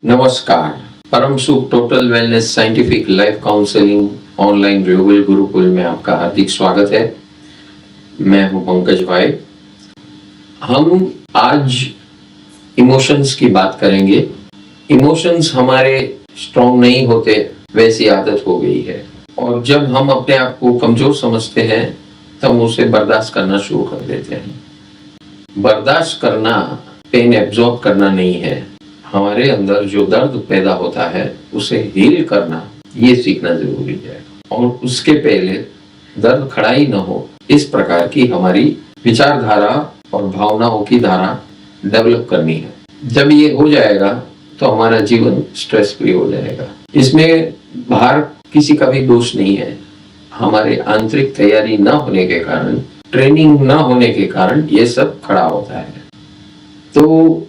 नमस्कार। परम सुख total wellness scientific life counselling online global Gurukul में आपका हार्दिक स्वागत है। मैं हूं पंकज भाई। हम आज इमोशंस की बात करेंगे। इमोशंस हमारे स्ट्रॉन्ग नहीं होते, वैसी आदत हो गई है, और जब हम अपने आप को कमजोर समझते हैं तब उसे बर्दाश्त करना शुरू कर देते हैं। बर्दाश्त करना पेन एब्जॉर्ब करना नहीं है, हमारे अंदर जो दर्द पैदा होता है उसे हील करना, ये सीखना जरूरी है। और उसके पहले दर्द खड़ा ही न हो, इस प्रकार की हमारी विचारधारा और भावनाओं की धारा डेवलप करनी है। जब ये हो जाएगा तो हमारा जीवन स्ट्रेस फ्री हो जाएगा। इसमें बाहर किसी का भी दोष नहीं है, हमारे आंतरिक तैयारी न होने के कारण, ट्रेनिंग न होने के कारण ये सब खड़ा होता है। तो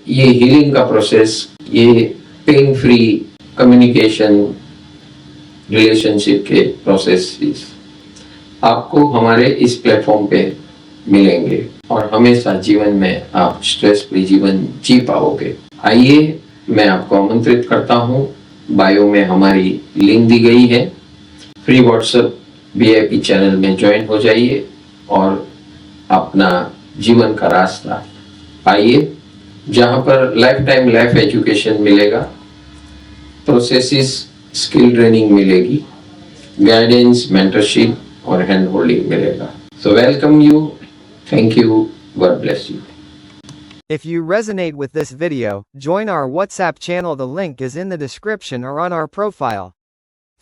ये हीलिंग का प्रोसेस, ये पेन फ्री कम्युनिकेशन, रिलेशनशिप के प्रोसेस आपको हमारे इस प्लेटफॉर्म पे मिलेंगे और हमेशा जीवन में आप स्ट्रेस फ्री जीवन जी पाओगे। आइए, मैं आपको आमंत्रित करता हूँ। बायो में हमारी लिंक दी गई है। फ्री व्हाट्सएप VIP चैनल में ज्वाइन हो जाइए और अपना जीवन का रास्ता पाइए, जहां पर लाइफ टाइम लाइफ एजुकेशन मिलेगा, प्रोसेसिस स्किल ट्रेनिंग मिलेगी, गाइडेंस, मेंटरशिप और हैंड होल्डिंग मिलेगा। So welcome you, thank you, God bless you. If you resonate with this video, join our WhatsApp channel. The link is in the description or on our profile.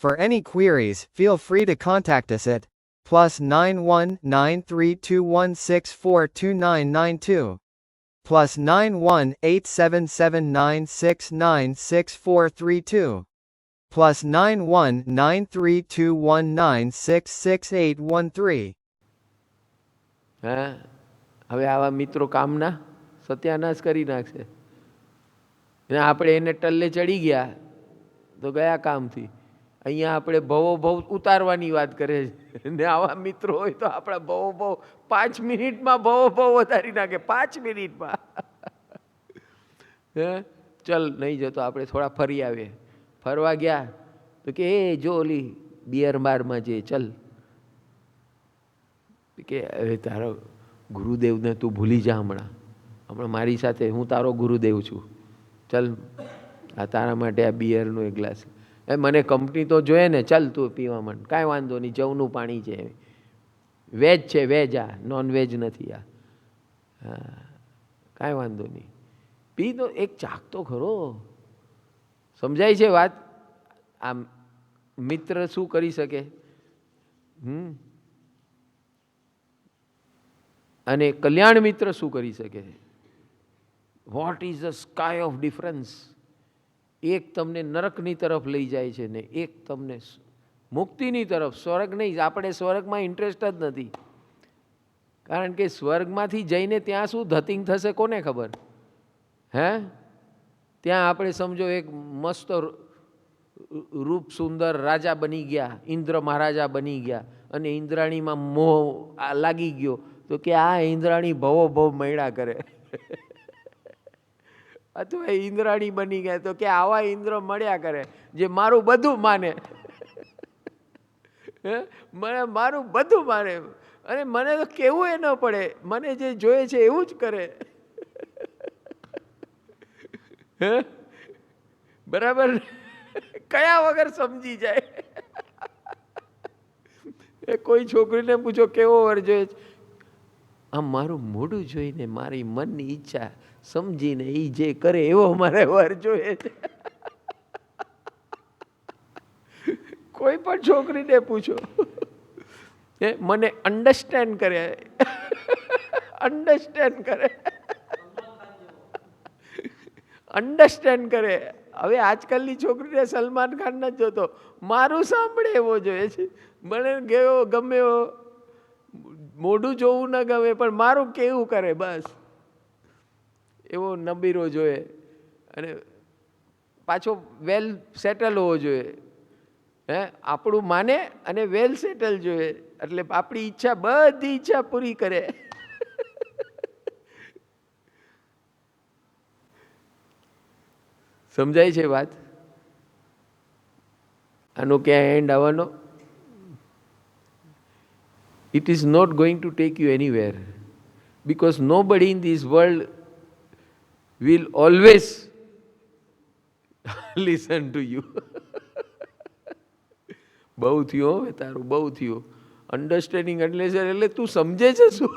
For any queries, feel free to contact us at +91 93216429992, +91 8779696432, +91 93219666813. હા, હવે આવા મિત્રો કામના સત્યાનાશ કરી નાખશે ને આપણે એને ટલ્લે ચડી ગયા તો ગયા કામથી. અહીંયા આપણે ભવો ભવ ઉતારવાની વાત કરે છે ને આવા મિત્રો હોય તો આપણા ભવો ભવ 5 મિનિટમાં ભવો ભવ વધારી નાખે. 5 મિનિટમાં. હે, ચલ નહીં જતો, આપણે થોડા ફરી આવીએ. ફરવા ગયા તો કે એ જો ઓલી બિયર બારમાં જે ચલ, કે હવે તારો ગુરુદેવને તું ભૂલી જા. હમણાં મારી સાથે, હું તારો ગુરુદેવ છું. ચાલ, આ તારા માટે આ બિયરનો એક ગ્લાસ. મને કંપની તો જોઈએ ને, ચાલ તું પીવા માંડ. કાંઈ વાંધો નહીં, જવનું પાણી છે, વેજ છે, વેજ આ, નોન વેજ નથી આ. હા, કાંઈ વાંધો નહીં, પી તો, એક ચાક તો ખરો. સમજાય છે વાત? આમ મિત્ર શું કરી શકે? અને કલ્યાણ મિત્ર શું કરી શકે? What is the sky of difference? એક તમને નરકની તરફ લઈ જાય છે ને એક તમને મુક્તિની તરફ, સ્વર્ગ નહીં. આપણે સ્વર્ગમાં ઇન્ટરેસ્ટ જ નથી, કારણ કે સ્વર્ગમાંથી જઈને ત્યાં શું ધતિંગ થશે કોને ખબર? હે, ત્યાં આપણે સમજો એક મસ્ત રૂપ સુંદર રાજા બની ગયા, ઇન્દ્ર મહારાજા બની ગયા, અને ઇન્દ્રાણીમાં મોહ લાગી ગયો તો કે આ ઇન્દ્રાણી ભવો ભવ મળ્યા કરે. અથવા ઇન્દ્રાણી બની ગયા તો કે આવા ઇન્દ્ર મળ્યા કરે જે મારું બધું માને. મને મારું બધું માને અને મને તો કેવું એ ન પડે, મને જે જોઈએ છે એવું જ કરે. બરાબર? કયા વગર સમજી જાય. કોઈ છોકરીને પૂછો કેવો વર જોઈએ છે, આમ મારું મોઢું જોઈને મારી મનની ઈચ્છા સમજીને એ જે કરે એવો મારે વર જોઈએ છે. કોઈ પણ છોકરીને પૂછો, મને અન્ડરસ્ટેન્ડ કરે, અન્ડરસ્ટેન્ડ કરે, અન્ડરસ્ટેન્ડ કરે. હવે આજકાલની છોકરીને સલમાન ખાન નથી જોતો, મારું સાંભળે એવો જોઈએ છે. મને ગયો ગમે એવો, મોઢું જોવું ન ગમે પણ મારું કેવું કરે બસ એવો નબીરો જોઈએ. અને પાછો વેલ સેટલ હોવો જોઈએ. હે, આપણું માને અને વેલ સેટલ જોઈએ, એટલે આપણી ઈચ્છા, બધી ઈચ્છા પૂરી કરે. સમજાય છે વાત? આનો ક્યાં એન્ડ આવવાનો? It is not going to take you anywhere, because nobody in this world will always listen to you. બહુ થયો હવે તારું, બહુ થયો. અન્ડરસ્ટેન્ડિંગ એટલે તું સમજે છે શું?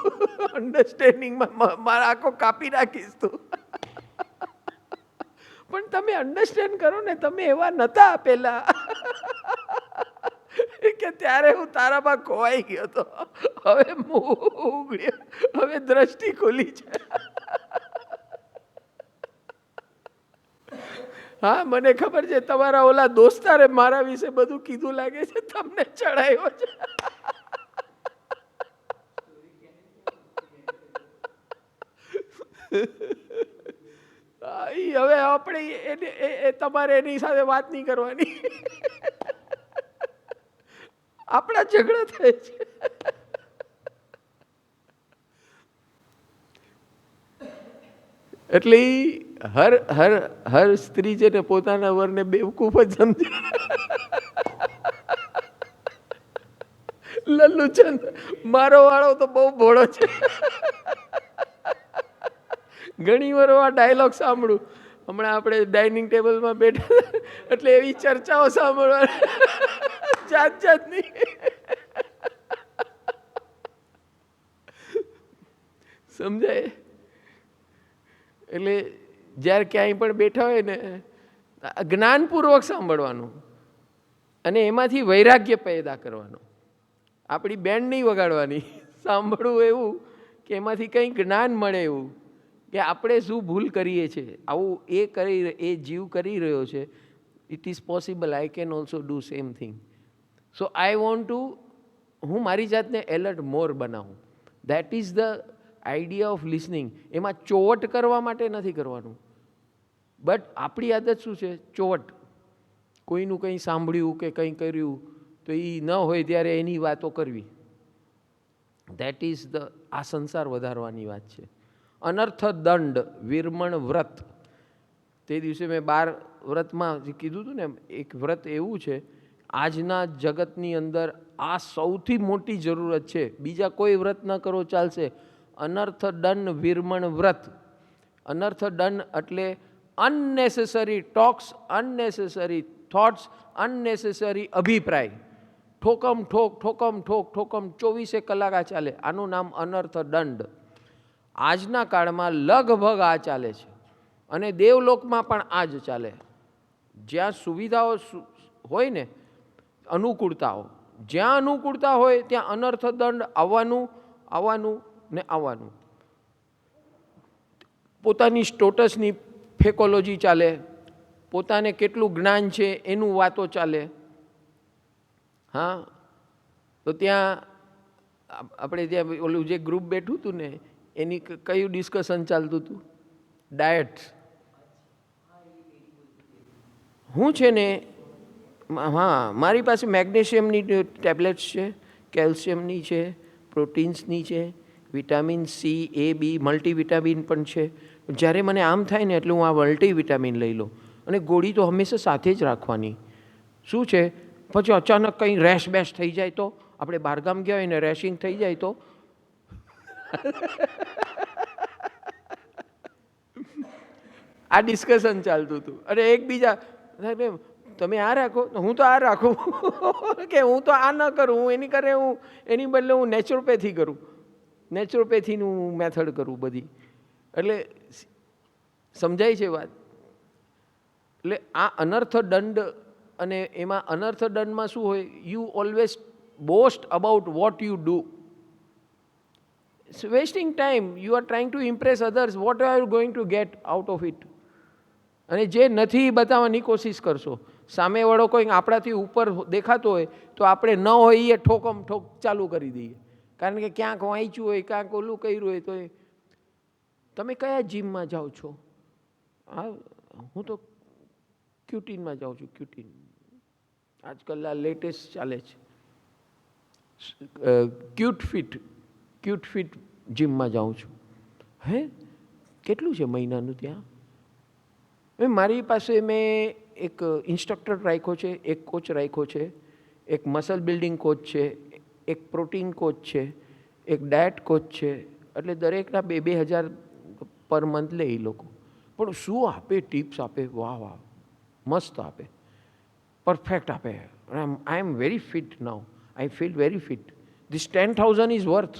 અન્ડરસ્ટેન્ડિંગમાં મારા આખો કાપી નાખીશ તું. પણ તમે અન્ડરસ્ટેન્ડ કરો ને, તમે એવા નતા પેલા કે ત્યારે હું તારામાં ખોવાઈ ગયો હતો. હવે ઉગડ્યો, હવે દ્રષ્ટિ ખુલી છે. હા, મને ખબર છે તમારા ઓલા દોસ્તારે મારા વિશે બધું કીધું લાગે છે, તમને ચડાયો છે. હવે આપણે તમારે એની સાથે વાત નહીં કરવાની. આપણા ઝઘડા થાય છે. એટલે હર સ્ત્રી છે ને પોતાના વરને બેવકૂફ જ સમજે. લલ્લુચંદ મારો વાળો તો બહુ ભોળો છે. ઘણી વાર આ ડાયલોગ સાંભળું. હમણાં આપણે ડાઇનિંગ ટેબલમાં બેઠા એટલે એવી ચર્ચાઓ સાંભળવાની જાત જાતની. સમજાય? એટલે જ્યારે ક્યાંય પણ બેઠા હોય ને, જ્ઞાનપૂર્વક સાંભળવાનું અને એમાંથી વૈરાગ્ય પેદા કરવાનું. આપણી બેન્ડ નહીં વગાડવાની, સાંભળવું એવું કે એમાંથી કંઈ જ્ઞાન મળે એવું કે આપણે શું ભૂલ કરીએ છીએ. આવું એ જીવ કરી રહ્યો છે. It is possible, I can also do same thing. So I want to, હું મારી જાતને એલર્ટ મોર બનાવું. That is the idea of listening. એમાં ચોવટ કરવા માટે નથી કરવાનું. બટ આપણી આદત શું છે? ચોવટ. કોઈનું કંઈ સાંભળ્યું કે કંઈ કર્યું તો એ ન હોય ત્યારે એની વાતો કરવી. દેટ ઇઝ ધ, આ સંસાર વધારવાની વાત છે. અનર્થ દંડ વિરમણ વ્રત. તે દિવસે મેં 12 વ્રતમાં કીધું હતું ને, એક વ્રત એવું છે આજના જગતની અંદર આ સૌથી મોટી જરૂરત છે. બીજા કોઈ વ્રત ન કરો ચાલશે. અનર્થ દંડ વિરમણ વ્રત. અનર્થ દંડ એટલે અનનેસેસરી ટોક્સ, અનનેસેસરી થોટ્સ, અનનેસેસરી અભિપ્રાય. ઠોકમ ઠોક, ઠોકમ ઠોક, ઠોકમ 24 કલાક આ ચાલે. આનું નામ અનર્થ દંડ. આજના કાળમાં લગભગ આ ચાલે છે અને દેવલોકમાં પણ આ જ ચાલે. જ્યાં સુવિધાઓ હોય ને, અનુકૂળતાઓ, જ્યાં અનુકૂળતા હોય ત્યાં અનર્થ દંડ આવવાનું ને આવવાનું. પોતાની સ્ટેટસની ફેકોલોજી ચાલે, પોતાને કેટલું જ્ઞાન છે એનું વાતો ચાલે. હા, તો ત્યાં આપણે ત્યાં ઓલું જે ગ્રુપ બેઠું હતું ને, એની કયું ડિસ્કશન ચાલતું હતું? ડાયટ. હું છે ને, હા, મારી પાસે મેગ્નેશિયમની ટેબ્લેટ્સ છે, કેલ્શિયમની છે, પ્રોટીન્સની છે, વિટામિન સી, એ, બી, મલ્ટીવિટામિન પણ છે. જ્યારે મને આમ થાય ને એટલે હું આ મલ્ટીવિટામિન લઈ લઉં. અને ગોળી તો હંમેશા સાથે જ રાખવાની. શું છે, પછી અચાનક કંઈ રેશ બેશ થઈ જાય તો, આપણે બહારગામ ગયા હોય ને રેશિંગ થઈ જાય તો, આ ડિસ્કશન ચાલતું હતું. અને એકબીજા, તમે આ રાખો, હું તો આ રાખું, કે હું તો આ ન કરું, હું એની કરે, હું એની બદલે હું નેચરોપેથી કરું, નેચરોપેથીનું મેથડ કરું બધી. એટલે સમજાય છે વાત? એટલે આ અનર્થ દંડ. અને એમાં અનર્થ દંડમાં શું હોય? You always boast about what you do. Wasting time. You are trying to Impress others. What are you going to get out of it? અને જે નથી એ બતાવવાની કોશિશ કરશો. સામેવાળો કોઈ આપણાથી ઉપર દેખાતો હોય તો આપણે ન હોય એ ઠોકમ ઠોક ચાલુ કરી દઈએ. કારણ કે ક્યાંક વાંચ્યું હોય, ક્યાંક ઓલું કર્યું હોય. તો તમે કયા જીમમાં જાઓ છો? હા, હું તો ક્યુટીનમાં જાઉં છું. ક્યુટીન આજકાલ આ લેટેસ્ટ ચાલે છે. ક્યુટ ફિટ જીમમાં જાઉં છું. હે, કેટલું છે મહિનાનું ત્યાં? હવે મારી પાસે મેં એક ઇન્સ્ટ્રક્ટર રાખ્યો છે, એક કોચ રાખ્યો છે, એક મસલ બિલ્ડિંગ કોચ છે, એક પ્રોટીન કોચ છે, એક ડાયટ કોચ છે. એટલે દરેકના 2,000 પર મંથ લે એ લોકો. પણ શું આપે, ટિપ્સ આપે, વાહ વાહ, મસ્ત આપે, પરફેક્ટ આપે. I am very fit now, I feel very fit. This 10,000 is worth.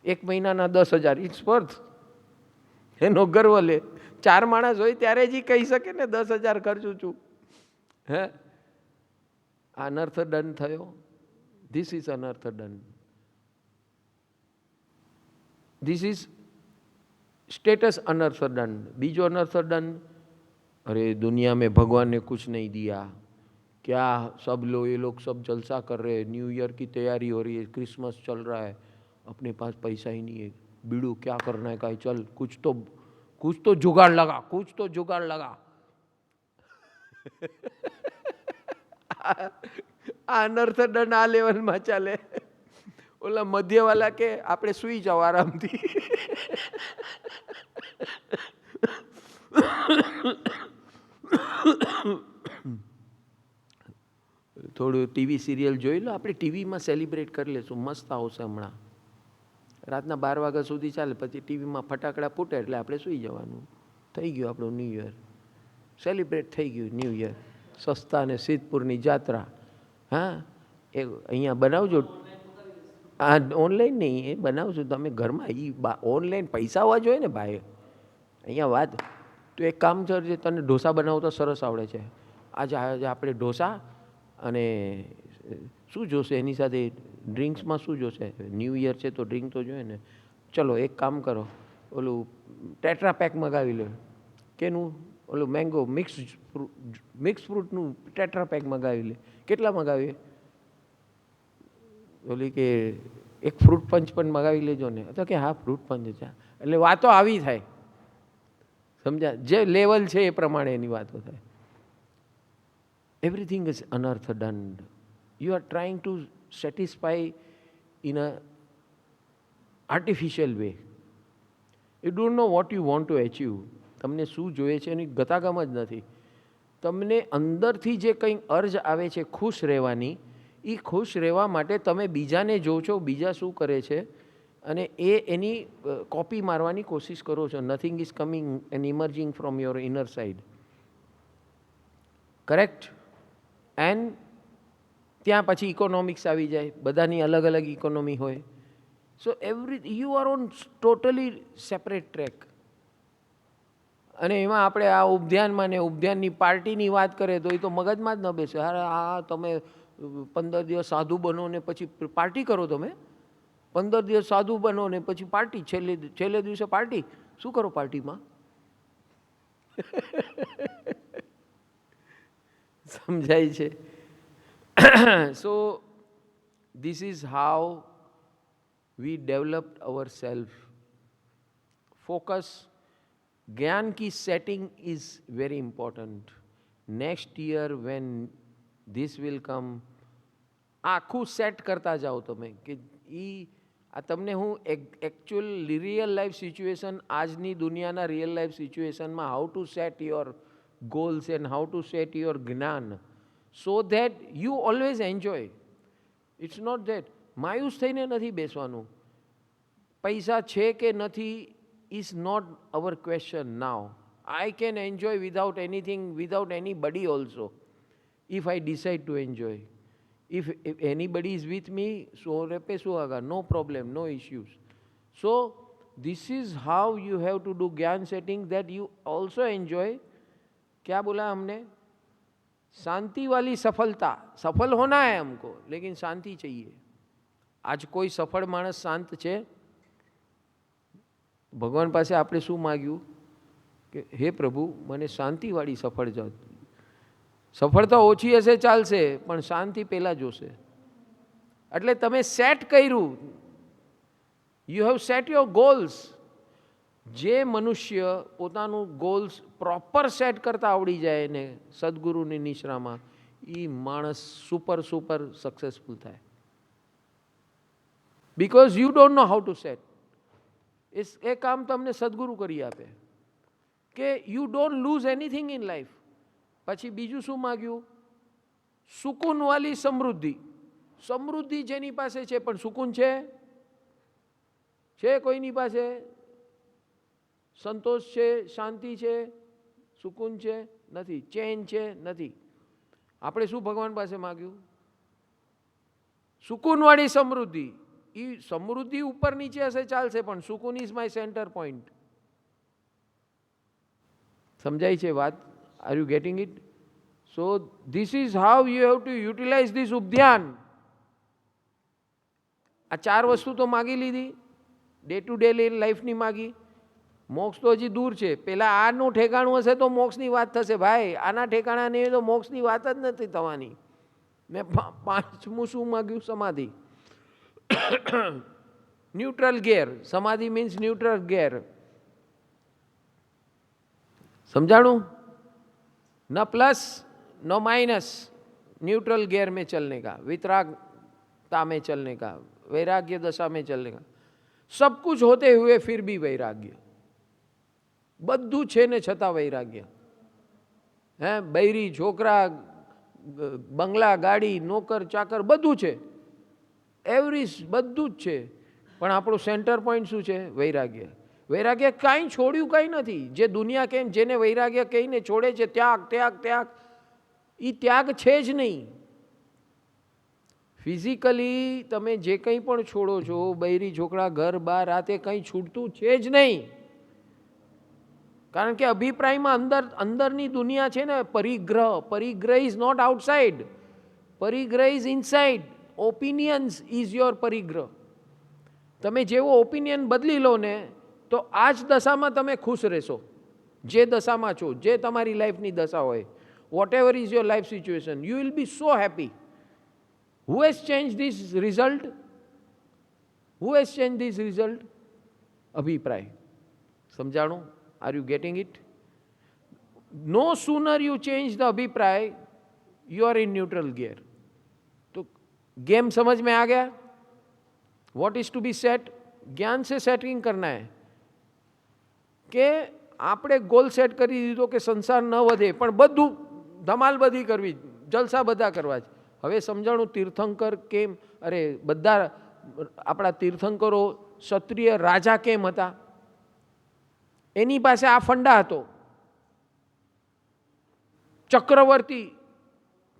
એક મહિનાના 10,000 ઇટ્સ વર્થ. એનો ગર્વ લે. 4 માણસ હોય ત્યારે જ કહી શકે ને 10,000 ખર્ચું છું. હે, અનર્થ ડન થયો. ધીસ ઇઝ અનર્થ ડન. ધીસ ઇઝ स्टेटस अनर्थ दंड. बीजो अनर्थ दंड, अरे दुनिया में भगवान ने कुछ नहीं दिया, क्या सब लोग, ये लोग सब जलसा कर रहे हैं, न्यू ईयर की तैयारी हो रही है, क्रिसमस चल रहा है, अपने पास पैसा ही नहीं है, बीड़ू क्या करना है, का चल कुछ तो जुगाड़ लगा, कुछ तो जुगाड़ लगा. अनर्थ दंड आ लेवल में चाले. ओला मध्यवाला के આપણે સુઈ જાવ આરામથી. થોડું ટીવી સિરિયલ જોઈ લો. આપણે ટીવીમાં સેલિબ્રેટ કરી લેશું, મસ્ત આવશે હમણાં. રાતના 12 વાગ્યા સુધી ચાલે, પછી ટીવીમાં ફટાકડા ફૂટે એટલે આપણે સુઈ જવાનું. થઈ ગયું આપણું ન્યૂ યર, સેલિબ્રેટ થઈ ગયું ન્યૂ યર. સસ્તા અને સિદ્ધપુરની જાત્રા. હા, એ અહીંયા બનાવજો. હા, ઓનલાઈન નહીં, એ બનાવશું તમે ઘરમાં. એ ઓનલાઈન પૈસા હોવા જોઈએ ને ભાઈ. અહીંયા વાત તો એક કામ કરજે, તને ઢોસા બનાવતા સરસ આવડે છે. આજે આપણે ઢોસા અને શું જોશે એની સાથે ડ્રિંક્સમાં શું જોશે? ન્યૂ યર છે તો ડ્રિંક તો જોઈએ ને. ચલો એક કામ કરો, ઓલું ટેટ્રા પેક મગાવી લો. કેનું? ઓલું મેંગો મિક્સ ફ્રૂટનું ટેટ્રા પેક મગાવી લે. કેટલા મગાવીએ? ઓલી કે એક ફ્રૂટ પંચ પણ મગાવી લેજો ને. તો કે હા ફ્રૂટ પંચ છે. એટલે વાતો આવી થાય, સમજ્યા? જે લેવલ છે એ પ્રમાણે એની વાતો થાય. એવરીથિંગ ઇઝ અનર્થ દંડ. You are trying to satisfy in a artificial way. You don't know what you want to achieve. તમને શું જોઈએ છે એની ગતાગમ જ નથી. તમને અંદરથી જે કંઈ અર્જ આવે છે ખુશ રહેવાની, એ ખુશ રહેવા માટે તમે બીજાને જો છો, બીજા શું કરે છે, અને એની કોપી મારવાની કોશિશ કરો છો. Nothing is coming and emerging from your inner side. Correct? And ત્યાં પછી ઇકોનોમિક્સ આવી જાય. બધાની અલગ અલગ ઇકોનોમી હોય. So you are on totally separate track. અને એમાં આપણે આ ઉપધ્યાનમાં ને ઉપધ્યાનની પાર્ટીની વાત કરે તો એ તો મગજમાં જ ન બેસે. અરે હા, તમે 15 દિવસ સાધુ બનો ને પછી પાર્ટી કરો. તમે 15 દિવસ સાધુ બનો ને પછી પાર્ટી, છેલ્લે દિવસે પાર્ટી. શું કરો પાર્ટીમાં? સમજાય છે? So this is how we developed our self. Focus, ज्ञान की setting is very important. Next year when this will come, આખું સેટ કરતા જાઓ તમે કે આ તમને હું એકચ્યુઅલ રિયલ લાઈફ સિચ્યુએશન, આજની દુનિયાના રિયલ લાઈફ સિચ્યુએશનમાં how to set your goals and how to set your જ્ઞાન, so that you always enjoy. It's not that માયુસ થઈને નથી બેસવાનું. પૈસા છે કે નથી is not our question now. I can enjoy without anything, without anybody also, if I decide to enjoy. If anybody is with me, so repesu aga, no problem, no issues. So this is how you have to do gyan setting, that you also enjoy. क्या बोला हमने? शांति वाली सफलता. सफल होना है हमको, लेकिन शांति चाहिए. आज कोई सफल मानस शांत છે? ભગવાન પાસે આપણે શું માગ્યું કે હે પ્રભુ મને શાંતિવાળી સફળતા ઓછી હશે ચાલશે, પણ શાંતિ પહેલાં જોશે. એટલે તમે સેટ કર્યું, you have set your goals. જે મનુષ્ય પોતાનું ગોલ્સ પ્રોપર સેટ કરતા આવડી જાય ને સદગુરુની નિશ્રામાં, એ માણસ સુપર સક્સેસફુલ થાય. Because you don't know how to set. એ કામ તમને સદગુરુ કરી આપે. કે you don't lose anything in life. પછી બીજું શું માગ્યું? સુકૂનવાળી સમૃદ્ધિ. સમૃદ્ધિ જેની પાસે છે પણ સુકૂન છે કોઈની પાસે? સંતોષ છે, શાંતિ છે, સુકૂન છે? નથી. ચેન છે? નથી. આપણે શું ભગવાન પાસે માગ્યું? સુકૂનવાળી સમૃદ્ધિ. એ સમૃદ્ધિ ઉપર નીચે હશે ચાલશે, પણ સુકૂન ઇઝ માય સેન્ટર પોઈન્ટ. સમજાય છે વાત? Are you getting it? So this is how you have to utilise this ઉપધ્યાન. આ 4 વસ્તુ તો માગી લીધી, ડે ટુ ડે લાઈફની માગી. મોક્ષ તો હજી દૂર છે. પેલા આનું ઠેકાણું હશે તો મોક્ષની વાત થશે. ભાઈ આના ઠેકાણા નહીં તો મોક્ષની વાત જ નથી થવાની. મેં 5મું શું માગ્યું? સમાધિ. ન્યુટ્રલ ગેર. સમાધિ મીન્સ ન્યુટ્રલ ગેર. समझाणु? न प्लस न माइनस, न्यूट्रल गेयर में चलने का, वितरागता में चलने का, वैराग्य दशा में चलने का. सब कुछ होते हुए फिर भी वैराग्य. બધું છે ને છતાં વૈરાગ્ય. હે, બૈરી છોકરા, બંગલા, ગાડી, નોકર, ચાકર બધું છે, એવરી બધું જ છે, પણ આપણું સેન્ટર પોઈન્ટ શું છે? વૈરાગ્ય. વૈરાગ્ય કાંઈ છોડ્યું કાંઈ નથી. જે દુનિયા કેમ જેને વૈરાગ્ય કહીને છોડે છે, ત્યાગ ત્યાગ ત્યાગ, એ ત્યાગ છે જ નહીં. ફિઝિકલી તમે જે કંઈ પણ છોડો છો, બૈરી છોકરા, ઘર બાર, આ તે કંઈ છૂટતું છે જ નહીં. કારણ કે અભિપ્રાયમાં અંદરની દુનિયા છે ને, પરિગ્રહ. પરિગ્રહ ઇઝ નોટ આઉટસાઇડ, પરિગ્રહ is inside. Opinions is your પરિગ્રહ. તમે જેવો ઓપિનિયન બદલી લો ને, તો આ જ દશામાં તમે ખુશ રહેશો. જે દશામાં છો, જે તમારી લાઈફની દશા હોય, whatever is your life situation, you will be so happy. Who has change this result? Who has change this result? અભિપ્રાય. સમજાણું? Are you getting it? No sooner you change the અભિપ્રાય, you are in neutral gear. तो game समझ में आ गया? What is to be set? ज्ञान से सेटिंग करना है કે આપણે ગોલ સેટ કરી દીધો કે સંસાર ન વધે, પણ બધું ધમાલ બધી કરવી, જલસા બધા કરવા જ. હવે સમજાણું તીર્થંકર કેમ? અરે બધા આપણા તીર્થંકરો ક્ષત્રિય રાજા કેમ હતા? એની પાસે આ ફંડા હતો.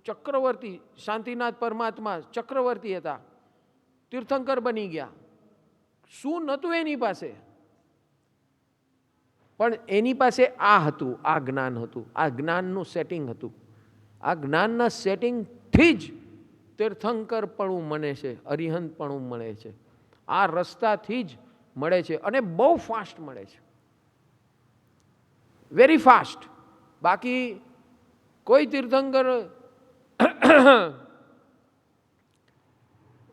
ચક્રવર્તી શાંતિનાથ પરમાત્મા ચક્રવર્તી હતા, તીર્થંકર બની ગયા. શું નહોતું એની પાસે? પણ એની પાસે આ હતું, આ જ્ઞાન હતું, આ જ્ઞાનનું સેટિંગ હતું. આ જ્ઞાનના સેટિંગથી જ તીર્થંકરપણું મળે છે, અરિહંતપણું મળે છે. આ રસ્તાથી જ મળે છે, અને બહુ ફાસ્ટ મળે છે, વેરી ફાસ્ટ. બાકી કોઈ તીર્થંકર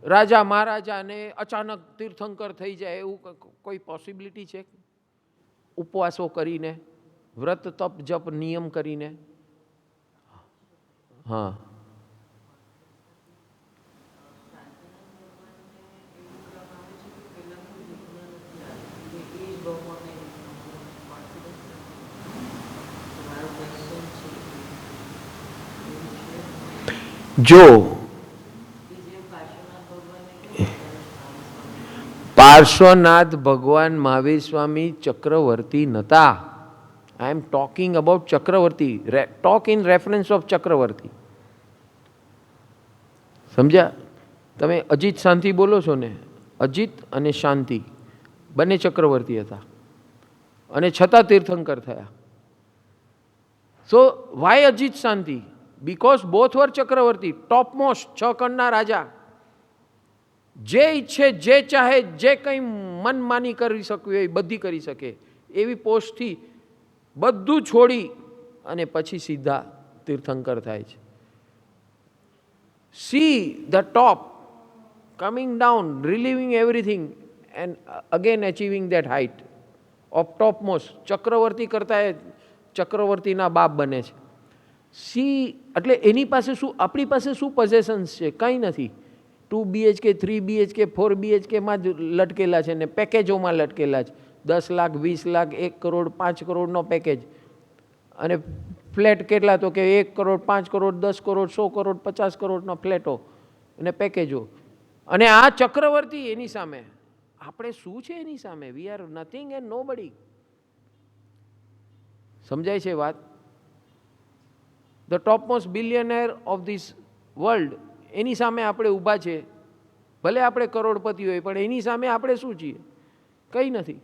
રાજા મહારાજાને અચાનક તીર્થંકર થઈ જાય એવું કોઈ પોસિબિલિટી છે? ઉપવાસો કરીને, વ્રત તપ જપ નિયમ કરીને. હા, જો પાર્શ્વનાથ ભગવાન મહાવીર સ્વામી ચક્રવર્તી નતા. આઈ એમ ટોકિંગ અબાઉટ ચક્રવર્તી, ટોક ઇન રેફરન્સ ઓફ ચક્રવર્તી. સમજ્યા? તમે અજીત શાંતિ બોલો છો ને, અજીત અને શાંતિ બંને ચક્રવર્તી હતા, અને છતાં તીર્થંકર થયા. So why Ajit Shanti? Because both were ચક્રવર્તી, ટોપ મોસ્ટ, 6 કણના રાજા. જે ઈચ્છે, જે ચાહે, જે કંઈ મનમાની કરી શકવી હોય બધી કરી શકે એવી પોસ્ટથી બધું છોડી અને પછી સીધા તીર્થંકર થાય છે. See the top coming down, relieving everything and again achieving that height of top most. ચક્રવર્તી કરતા એ ચક્રવર્તીના બાપ બને છે. સી એટલે એની પાસે શું, આપણી પાસે શું પોઝેશન્સ છે? કંઈ નથી. 2 BHK 3 BHK 4 BHK માં જ લટકેલા છે ને પેકેજોમાં લટકેલા છે. 10 લાખ 20 લાખ 1 કરોડ 5 કરોડનો પેકેજ, અને ફ્લેટ કેટલા તો કે 1 કરોડ 5 કરોડ 10 કરોડ 100 કરોડ 50 કરોડના ફ્લેટો અને પેકેજો. અને આ ચક્રવર્તી એની સામે આપણે શું છે? એની સામે we are nothing and nobody. સમજાય છે વાત? The top most billionaire of this world, એની સામે આપણે ઊભા છે. ભલે આપણે કરોડપતિ હોય પણ એની સામે આપણે શું છીએ? કંઈ નથી.